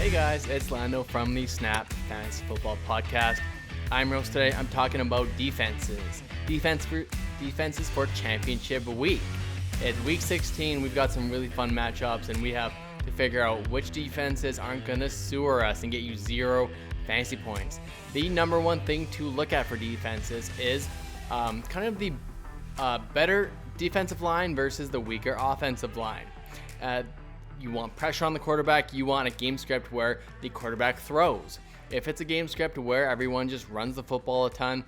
Hey guys, it's Lando from the Snap Fantasy Football Podcast. I'm Rose today. I'm talking about defenses. Defenses for championship week. It's week 16. We've got some really fun matchups, and we have to figure out which defenses aren't going to sewer us and get you 0 fantasy points. The number one thing to look at for defenses is kind of the better defensive line versus the weaker offensive line. You want pressure on the quarterback. You want a game script where the quarterback throws. If it's a game script where everyone just runs the football a ton,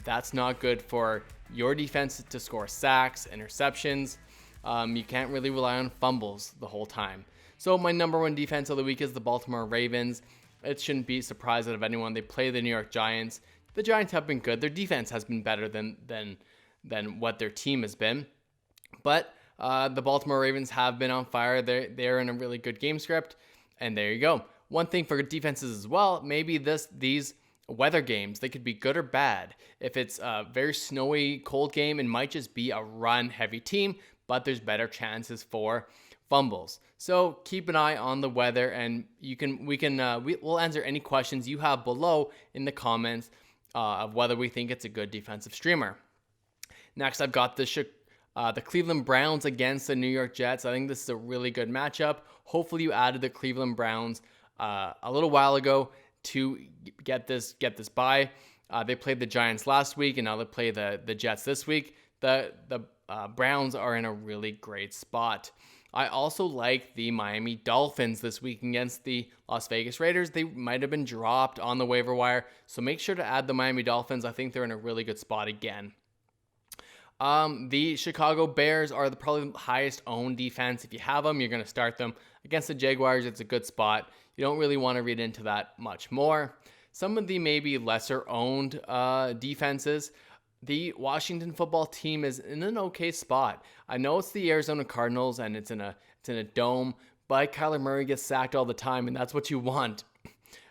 that's not good for your defense to score sacks, interceptions. You can't really rely on fumbles the whole time. So my number one defense of the week is the Baltimore Ravens. It shouldn't be a surprise out of anyone. They play the New York Giants. The Giants have been good. Their defense has been better than what their team has been. But the Baltimore Ravens have been on fire. They're in a really good game script. And there you go. One thing for defenses as well, maybe these weather games, they could be good or bad. If it's a very snowy, cold game, it might just be a run-heavy team, but there's better chances for fumbles. So keep an eye on the weather, and we'll answer any questions you have below in the comments of whether we think it's a good defensive streamer. Next, I've got the Cleveland Browns against the New York Jets. I think this is a really good matchup. Hopefully you added the Cleveland Browns a little while ago to get this bye. They played the Giants last week, and now they play the Jets this week. The Browns are in a really great spot. I also like the Miami Dolphins this week against the Las Vegas Raiders. They might have been dropped on the waiver wire, so make sure to add the Miami Dolphins. I think they're in a really good spot again. The Chicago Bears are probably the highest owned defense. If you have them, you're going to start them. Against the Jaguars, it's a good spot. You don't really want to read into that much more. Some of the maybe lesser owned defenses, the Washington football team is in an okay spot. I know it's the Arizona Cardinals and it's in a dome, but Kyler Murray gets sacked all the time, and that's what you want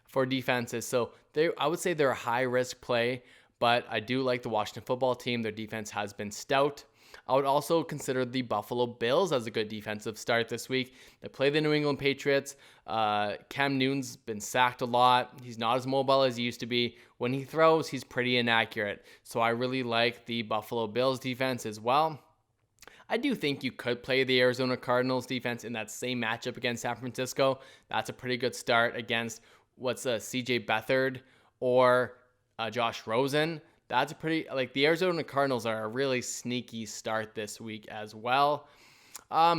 for defenses. So I would say they're a high risk play. But I do like the Washington football team. Their defense has been stout. I would also consider the Buffalo Bills as a good defensive start this week. They play the New England Patriots. Cam Newton's been sacked a lot. He's not as mobile as he used to be. When he throws, he's pretty inaccurate. So I really like the Buffalo Bills defense as well. I do think you could play the Arizona Cardinals defense in that same matchup against San Francisco. That's a pretty good start against CJ Beathard or Josh Rosen. That's the Arizona Cardinals are a really sneaky start this week as well.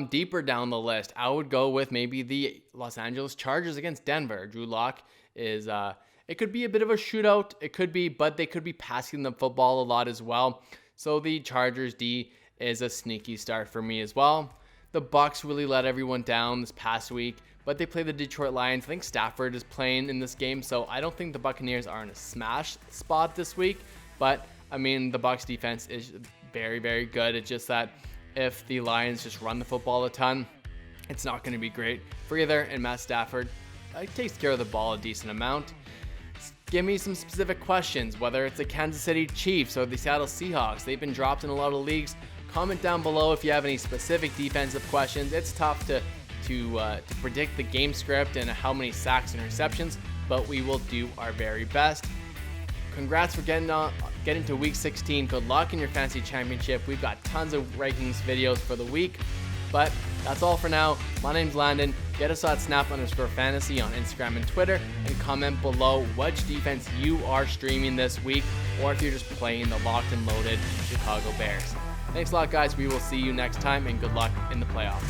Deeper down the list, I would go with maybe the Los Angeles Chargers against Denver. Drew Lock is, it could be a bit of a shootout. It could be, but they could be passing the football a lot as well. So the Chargers D is a sneaky start for me as well. The Bucs really let everyone down this past week, but they play the Detroit Lions. I think Stafford is playing in this game, so I don't think the Buccaneers are in a smash spot this week. But, I mean, the Bucs defense is very, very good. It's just that if the Lions just run the football a ton, it's not going to be great for either. And Matt Stafford takes care of the ball a decent amount. Give me some specific questions, whether it's the Kansas City Chiefs or the Seattle Seahawks. They've been dropped in a lot of leagues. Comment down below if you have any specific defensive questions. It's tough to predict the game script and how many sacks and interceptions, but we will do our very best. Congrats for getting to week 16. Good luck in your fantasy championship. We've got tons of rankings videos for the week, but that's all for now. My name's Landon. Get us at snap_fantasy on Instagram and Twitter, and comment below which defense you are streaming this week, or if you're just playing the locked and loaded Chicago Bears. Thanks a lot, guys. We will see you next time, and good luck in the playoffs.